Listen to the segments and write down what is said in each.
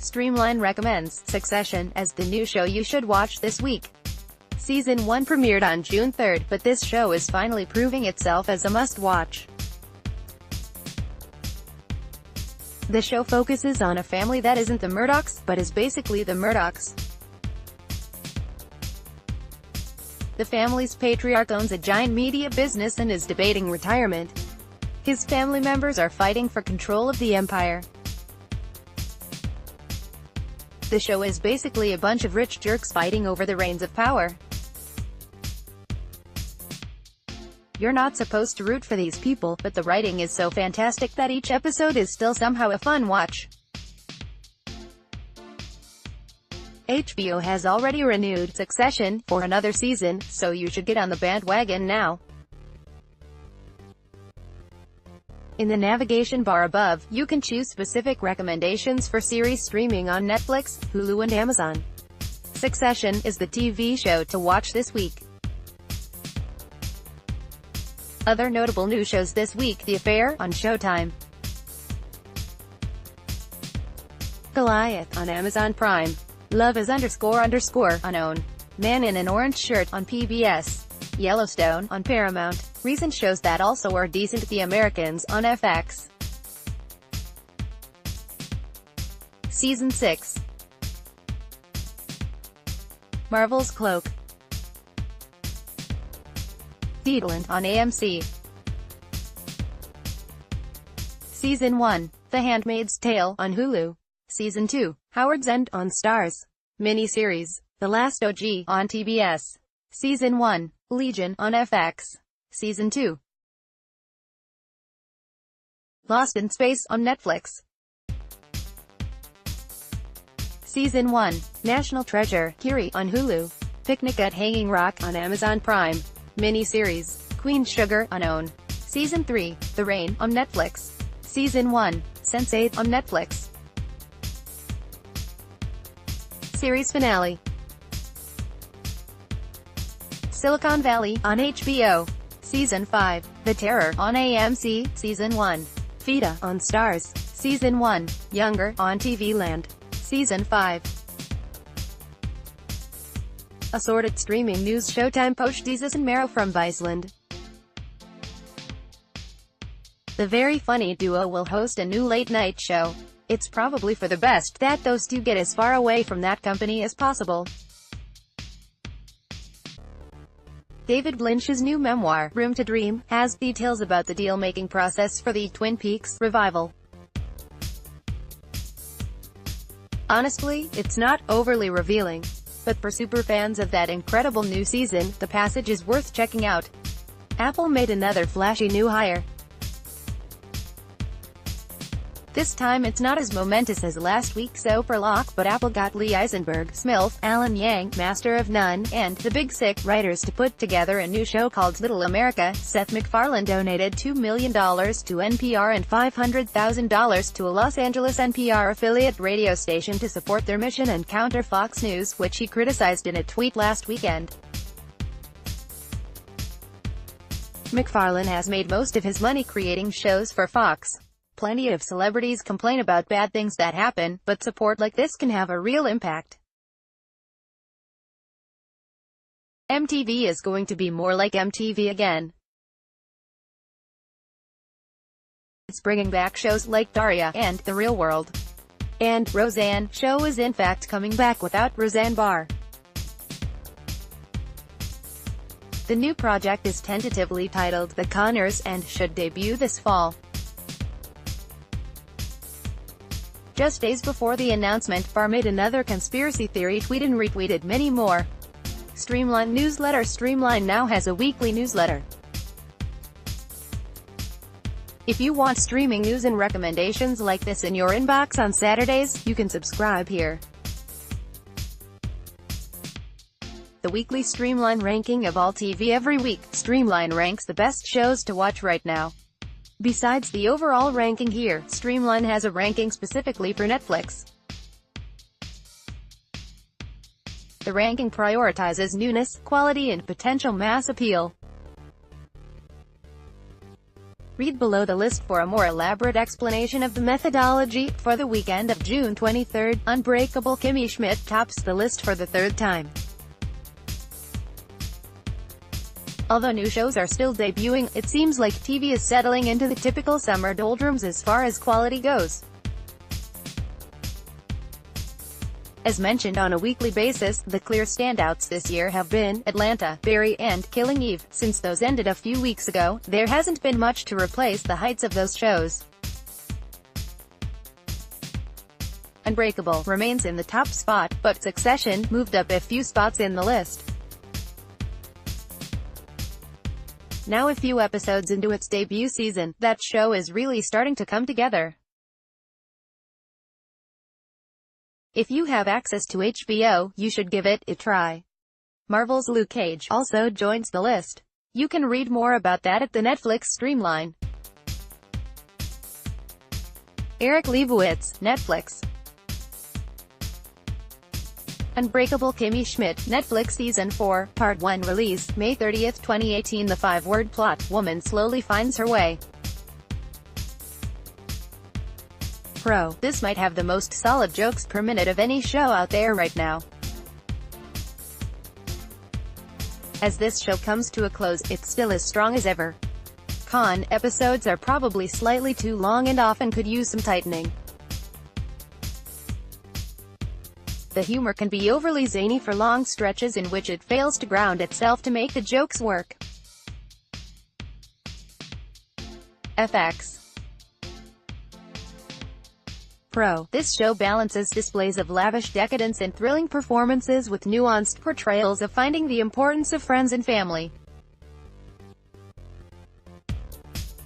Streamline recommends Succession as the new show you should watch this week. Season 1 premiered on June 3rd, but this show is finally proving itself as a must-watch. The show focuses on a family that isn't the Murdochs, but is basically the Murdochs. The family's patriarch owns a giant media business and is debating retirement. His family members are fighting for control of the empire. The show is basically a bunch of rich jerks fighting over the reins of power. You're not supposed to root for these people, but the writing is so fantastic that each episode is still somehow a fun watch. HBO has already renewed Succession for another season, so you should get on the bandwagon now. In the navigation bar above, you can choose specific recommendations for series streaming on Netflix, Hulu and Amazon. Succession is the TV show to watch this week. Other notable new shows this week: The Affair on Showtime, Goliath on Amazon Prime, Love is __ on OWN, Man in an Orange Shirt on PBS, Yellowstone on Paramount. Recent shows that also are decent: The Americans on FX. Season 6. Marvel's Cloak, Deedland on AMC. Season 1. The Handmaid's Tale on Hulu. Season 2. Howard's End on Starz. Miniseries. The Last OG on TBS. Season 1. Legion on FX. Season 2. Lost in Space on Netflix. Season 1. National Treasure, Kiri on Hulu. Picnic at Hanging Rock on Amazon Prime. Miniseries. Queen Sugar on OWN. Season 3. The Rain on Netflix. Season 1. Sense8 on Netflix. Series finale. Silicon Valley on HBO. Season 5. The Terror on AMC. Season 1. Fida on Starz. Season 1. Younger on TV Land. Season 5. Assorted streaming news: Showtime poached Jesus and Mero from Viceland. The very funny duo will host a new late-night show. It's probably for the best that those two get as far away from that company as possible. David Lynch's new memoir, Room to Dream, has details about the deal-making process for the Twin Peaks revival. Honestly, it's not overly revealing, but for superfans of that incredible new season, the passage is worth checking out. Apple made another flashy new hire. This time it's not as momentous as last week's Oprah lock, but Apple got Lee Eisenberg, Smilf, Alan Yang, Master of None, and The Big Sick writers to put together a new show called Little America. Seth MacFarlane donated $2 million to NPR and $500,000 to a Los Angeles NPR affiliate radio station to support their mission and counter Fox News, which he criticized in a tweet last weekend. MacFarlane has made most of his money creating shows for Fox. Plenty of celebrities complain about bad things that happen, but support like this can have a real impact. MTV is going to be more like MTV again. It's bringing back shows like Daria and The Real World. And Roseanne show is in fact coming back without Roseanne Barr. The new project is tentatively titled The Conners and should debut this fall. Just days before the announcement, Barr made another conspiracy theory tweet and retweeted many more. Streamline newsletter: Streamline now has a weekly newsletter. If you want streaming news and recommendations like this in your inbox on Saturdays, you can subscribe here. The weekly Streamline ranking of all TV every week. Streamline ranks the best shows to watch right now. Besides the overall ranking here, Streamline has a ranking specifically for Netflix. The ranking prioritizes newness, quality and potential mass appeal. Read below the list for a more elaborate explanation of the methodology. For the weekend of June 23, Unbreakable Kimmy Schmidt tops the list for the third time. Although new shows are still debuting, it seems like TV is settling into the typical summer doldrums as far as quality goes. As mentioned on a weekly basis, the clear standouts this year have been Atlanta, Barry, and Killing Eve. Since those ended a few weeks ago, there hasn't been much to replace the heights of those shows. Unbreakable remains in the top spot, but Succession moved up a few spots in the list. Now a few episodes into its debut season, that show is really starting to come together. If you have access to HBO, you should give it a try. Marvel's Luke Cage also joins the list. You can read more about that at the Netflix streamline. Eric Leibowitz, Netflix. Unbreakable Kimmy Schmidt, Netflix Season 4, Part 1 release, May 30, 2018. The 5-word plot: woman slowly finds her way. Pro: this might have the most solid jokes per minute of any show out there right now. As this show comes to a close, it's still as strong as ever. Con: episodes are probably slightly too long and often could use some tightening. The humor can be overly zany for long stretches in which it fails to ground itself to make the jokes work. FX. Pro: this show balances displays of lavish decadence and thrilling performances with nuanced portrayals of finding the importance of friends and family.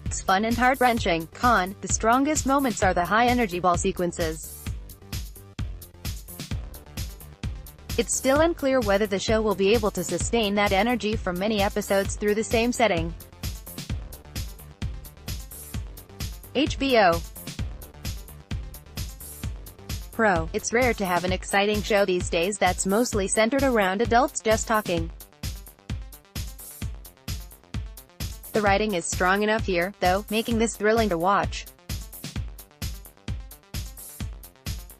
It's fun and heart-wrenching. Con: the strongest moments are the high-energy ball sequences. It's still unclear whether the show will be able to sustain that energy for many episodes through the same setting. HBO. Pro: it's rare to have an exciting show these days that's mostly centered around adults just talking. The writing is strong enough here, though, making this thrilling to watch.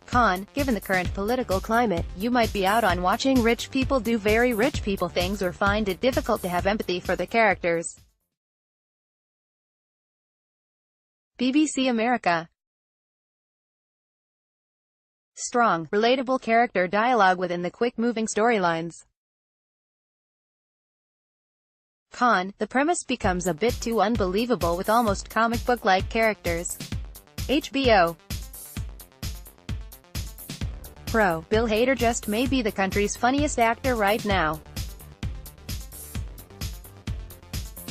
Con: given the current political climate, you might be out on watching rich people do very rich people things or find it difficult to have empathy for the characters. BBC America. Strong, relatable character dialogue within the quick-moving storylines. Con: the premise becomes a bit too unbelievable with almost comic book-like characters. HBO. Pro: Bill Hader just may be the country's funniest actor right now.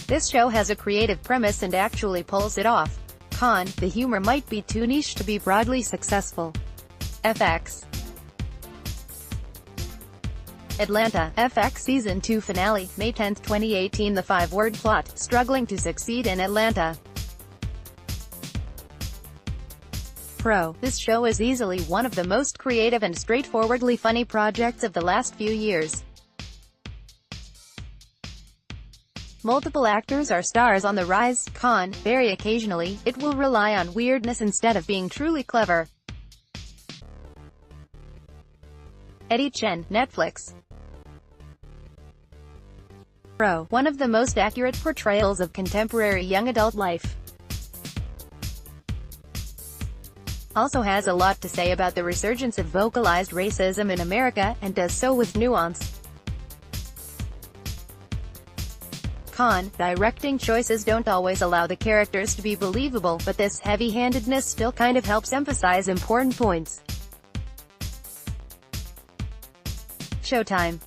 This show has a creative premise and actually pulls it off. Con: the humor might be too niche to be broadly successful. FX. Atlanta, FX Season 2 Finale, May 10, 2018. The 5-word plot: struggling to succeed in Atlanta. Pro: this show is easily one of the most creative and straightforwardly funny projects of the last few years. Multiple actors are stars on the rise. Con: very occasionally, it will rely on weirdness instead of being truly clever. Eddie Chen, Netflix. Pro: one of the most accurate portrayals of contemporary young adult life. Also has a lot to say about the resurgence of vocalized racism in America, and does so with nuance. Con: directing choices don't always allow the characters to be believable, but this heavy-handedness still kind of helps emphasize important points. Showtime.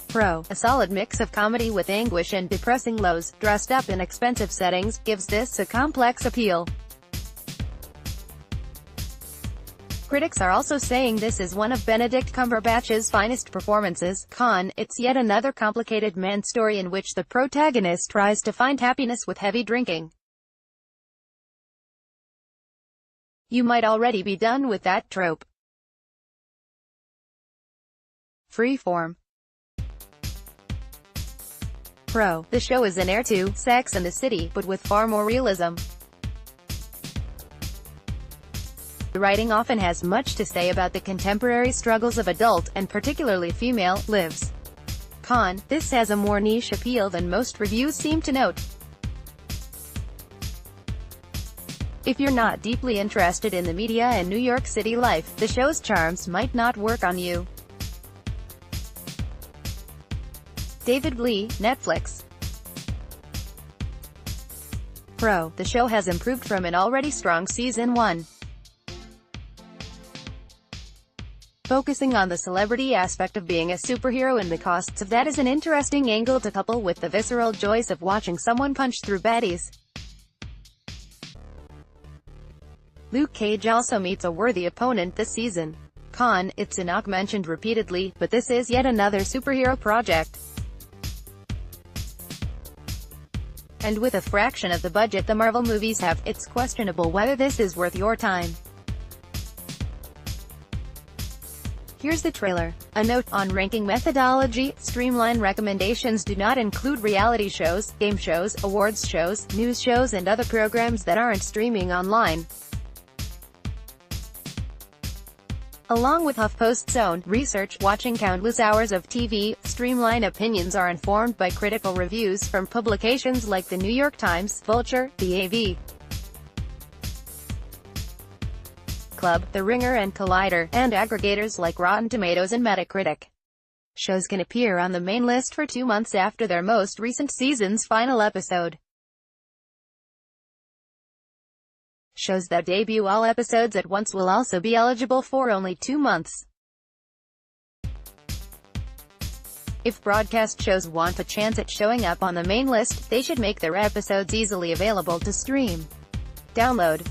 Pro: a solid mix of comedy with anguish and depressing lows, dressed up in expensive settings, gives this a complex appeal. Critics are also saying this is one of Benedict Cumberbatch's finest performances. Con: it's yet another complicated man story in which the protagonist tries to find happiness with heavy drinking. You might already be done with that trope. Freeform. Pro. The show is an heir to Sex and the City, but with far more realism. The writing often has much to say about the contemporary struggles of adult, and particularly female, lives. Con. This has a more niche appeal than most reviews seem to note. If you're not deeply interested in the media and New York City life, the show's charms might not work on you. David Lee, Netflix. Pro. The show has improved from an already strong season 1. Focusing on the celebrity aspect of being a superhero and the costs of that is an interesting angle to couple with the visceral joys of watching someone punch through baddies. Luke Cage also meets a worthy opponent this season. Con. It's not mentioned repeatedly, but this is yet another superhero project. And with a fraction of the budget the Marvel movies have, it's questionable whether this is worth your time. Here's the trailer. A note on ranking methodology: Streamline recommendations do not include reality shows, game shows, awards shows, news shows and other programs that aren't streaming online. Along with HuffPost's own research, watching countless hours of TV, Streamline opinions are informed by critical reviews from publications like The New York Times, Vulture, The AV Club, The Ringer and Collider, and aggregators like Rotten Tomatoes and Metacritic. Shows can appear on the main list for 2 months after their most recent season's final episode. Shows that debut all episodes at once will also be eligible for only 2 months. If broadcast shows want a chance at showing up on the main list, they should make their episodes easily available to stream. Download.